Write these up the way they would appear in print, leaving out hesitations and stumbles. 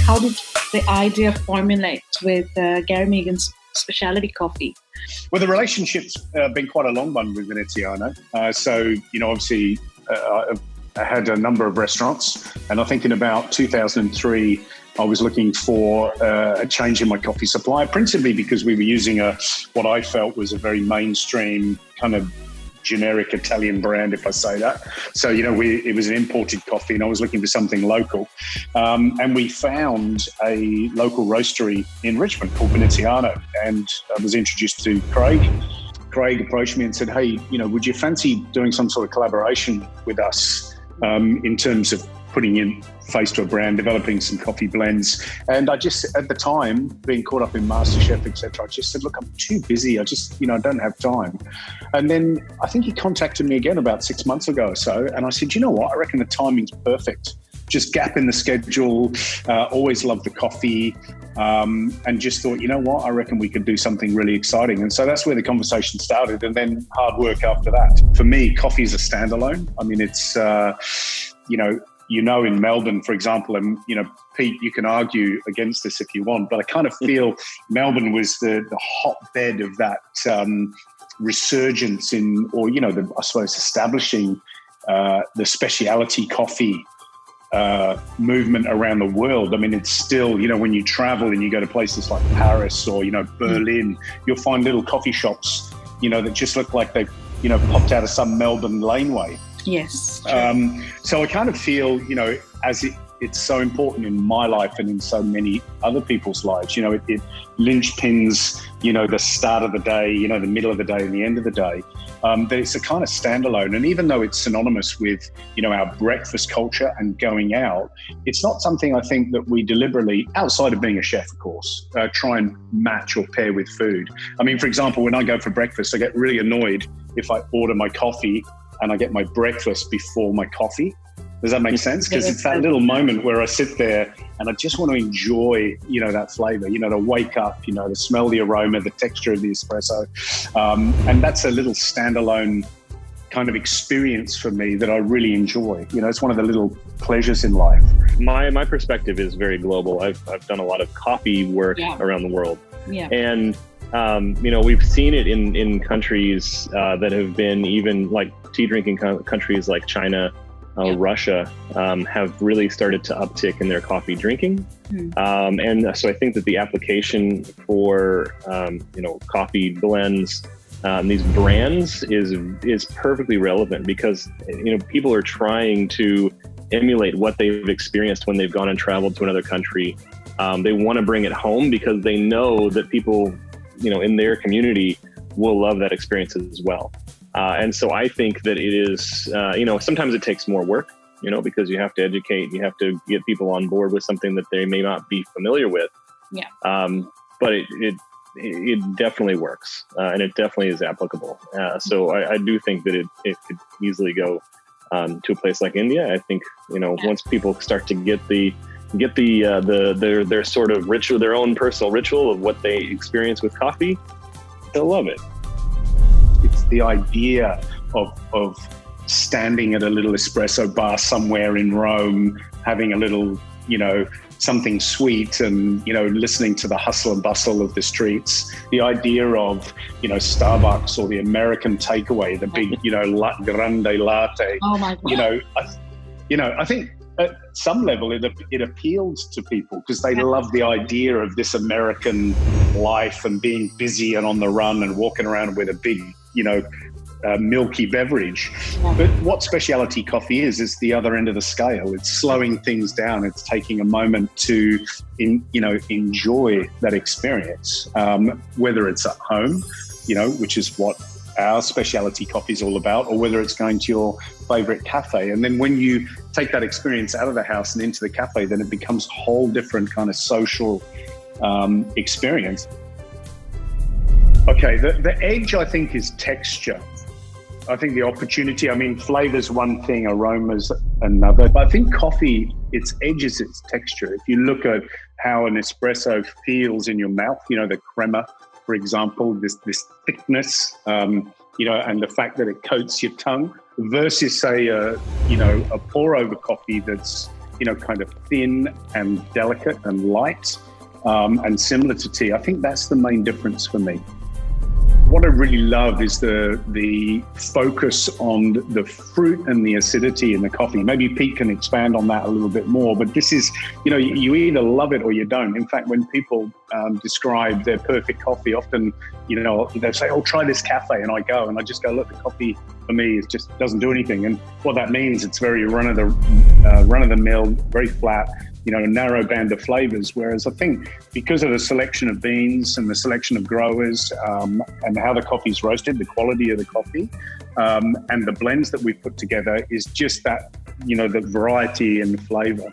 How did the idea formulate with Gary Mehigan's Speciality coffee? Well, the relationship's been quite a long one with Veneziano. Obviously, I had a number of restaurants, and I think in about 2003, I was looking for a change in my coffee supply, principally because we were using what I felt was a very mainstream kind of generic Italian brand, if I say that. So, it was an imported coffee, and I was looking for something local. And we found a local roastery in Richmond called Veneziano, and I was introduced to Craig. Craig approached me and said, hey, would you fancy doing some sort of collaboration with us in terms of putting in face to a brand, developing some coffee blends? And I just, at the time, being caught up in MasterChef, etc., I just said, look, I'm too busy. I just, I don't have time. And then I think he contacted me again about 6 months ago or so. And I said, you know what? I reckon the timing's perfect. Just gap in the schedule, always loved the coffee, and just thought, you know what? I reckon we could do something really exciting. And so that's where the conversation started, and then hard work after that. For me, coffee is a standalone. I mean, it's, in Melbourne, for example, and, Pete, you can argue against this if you want, but I kind of feel Melbourne was the hotbed of that resurgence establishing the specialty coffee movement around the world. I mean, it's still, when you travel and you go to places like Paris or, Berlin, you'll find little coffee shops, that just look like they've, popped out of some Melbourne laneway. Yes. So I kind of feel, as it's so important in my life and in so many other people's lives, it linchpins, the start of the day, the middle of the day and the end of the day. That it's a kind of standalone. And even though it's synonymous with, our breakfast culture and going out, it's not something I think that we deliberately, outside of being a chef, of course, try and match or pair with food. I mean, for example, when I go for breakfast, I get really annoyed if I order my coffee and I get my breakfast before my coffee. Does that make sense? Because it's that little moment where I sit there and I just want to enjoy, that flavor, to wake up, to smell the aroma, the texture of the espresso. And that's a little standalone kind of experience for me that I really enjoy. It's one of the little pleasures in life. My perspective is very global. I've done a lot of coffee work around the world. Yeah. And we've seen it in countries that have been even like tea drinking countries like China, Russia, have really started to uptick in their coffee drinking. And so I think that the application for, coffee blends, these brands is perfectly relevant because, people are trying to emulate what they've experienced when they've gone and traveled to another country. They want to bring it home because they know that people, in their community will love that experience as well. And so I think that it is, sometimes it takes more work, because you have to educate, you have to get people on board with something that they may not be familiar with. Yeah. But it definitely works, and it definitely is applicable. So I do think that it could easily go to a place like India. I think, once people start to get their sort of ritual, their own personal ritual of what they experience with coffee, they'll love it. It's the idea of standing at a little espresso bar somewhere in Rome, having a little, something sweet and, listening to the hustle and bustle of the streets. The idea of, Starbucks or the American takeaway, the big, grande latte. Oh my God. I think at some level it appeals to people because they love the idea of this American life and being busy and on the run and walking around with a big, milky beverage. But what specialty coffee is the other end of the scale. It's slowing things down. It's taking a moment to, enjoy that experience, whether it's at home, which is what our specialty coffee is all about, or whether it's going to your favorite cafe. And then when you take that experience out of the house and into the cafe, then it becomes a whole different kind of social experience. Okay, the edge, I think, is texture. I think the opportunity, flavor's one thing, aroma's another. But I think coffee, its edge is its texture. If you look at how an espresso feels in your mouth, the crema, for example, this thickness, and the fact that it coats your tongue versus, say, a pour-over coffee that's, kind of thin and delicate and light, and similar to tea. I think that's the main difference for me. What I really love is the focus on the fruit and the acidity in the coffee. Maybe Pete can expand on that a little bit more, but this is, you either love it or you don't. In fact, when people describe their perfect coffee, often, they say, oh, try this cafe. And I go, and I just go, look, the coffee for me is just doesn't do anything. And what that means, it's very run of the mill, very flat, a narrow band of flavors. Whereas I think because of the selection of beans and the selection of growers, and how the coffee's roasted, the quality of the coffee, and the blends that we've put together is just that, the variety and the flavor.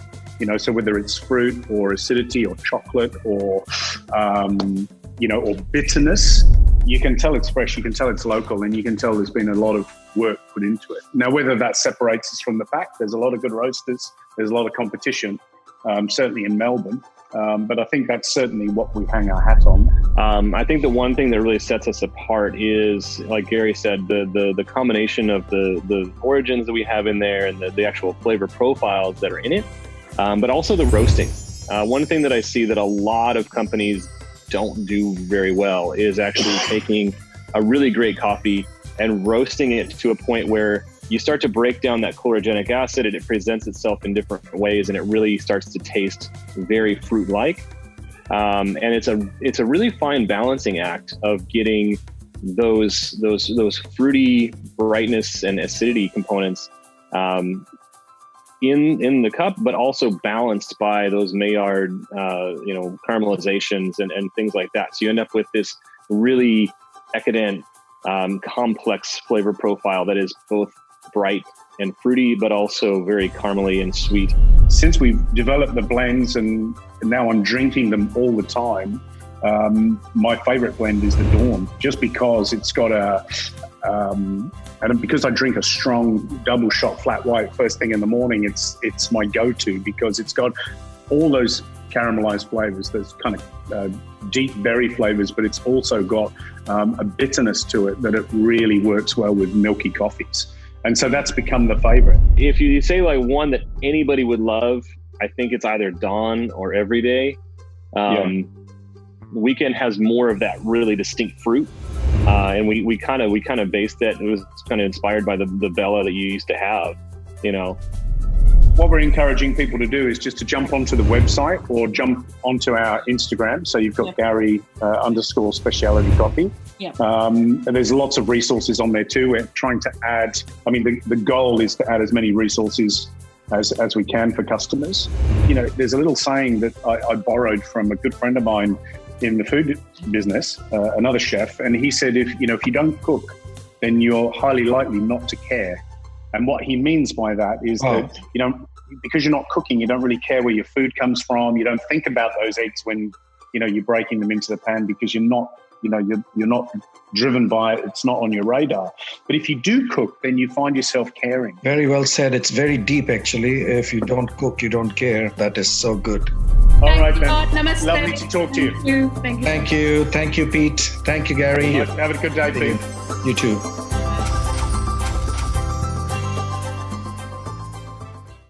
So whether it's fruit or acidity or chocolate or, or bitterness, you can tell it's fresh, you can tell it's local, and you can tell there's been a lot of work put into it. Now, whether that separates us from the pack, there's a lot of good roasters, there's a lot of competition, certainly in Melbourne. But I think that's certainly what we hang our hat on. I think the one thing that really sets us apart is, like Gary said, the combination of the origins that we have in there and the actual flavor profiles that are in it, but also the roasting. One thing that I see that a lot of companies don't do very well is actually taking a really great coffee and roasting it to a point where you start to break down that chlorogenic acid and it presents itself in different ways, and it really starts to taste very fruit-like. And it's a really fine balancing act of getting those fruity brightness and acidity components in the cup, but also balanced by those Maillard caramelizations and things like that. So you end up with this really decadent, complex flavor profile that is both bright and fruity, but also very caramely and sweet. Since we've developed the blends and now I'm drinking them all the time, my favorite blend is the Dawn, just because it's got and because I drink a strong double shot flat white first thing in the morning, it's my go-to because it's got all those caramelized flavors, those kind of deep berry flavors, but it's also got a bitterness to it that it really works well with milky coffees. And so that's become the favorite. If you say like one that anybody would love, I think it's either Dawn or Everyday. Weekend has more of that really distinct fruit. And we kind of based it. It was kind of inspired by the Bella that you used to have, What we're encouraging people to do is just to jump onto the website or jump onto our Instagram. So you've got Gary _ Speciality Coffee. And there's lots of resources on there too. We're trying to add, the goal is to add as many resources as we can for customers. There's a little saying that I borrowed from a good friend of mine in the food business, another chef, and he said, if you don't cook, then you're highly likely not to care. And what he means by that is that, because you're not cooking, you don't really care where your food comes from. You don't think about those eggs when, you're breaking them into the pan because you're not driven by it. It's not on your radar. But if you do cook, then you find yourself caring. Very well said. It's very deep, actually. If you don't cook, you don't care. That is so good. All right, then. Namaste. Lovely to talk to you. Thank you. Thank you. Thank you, Pete. Thank you, Gary. Have a good day, Pete. You too.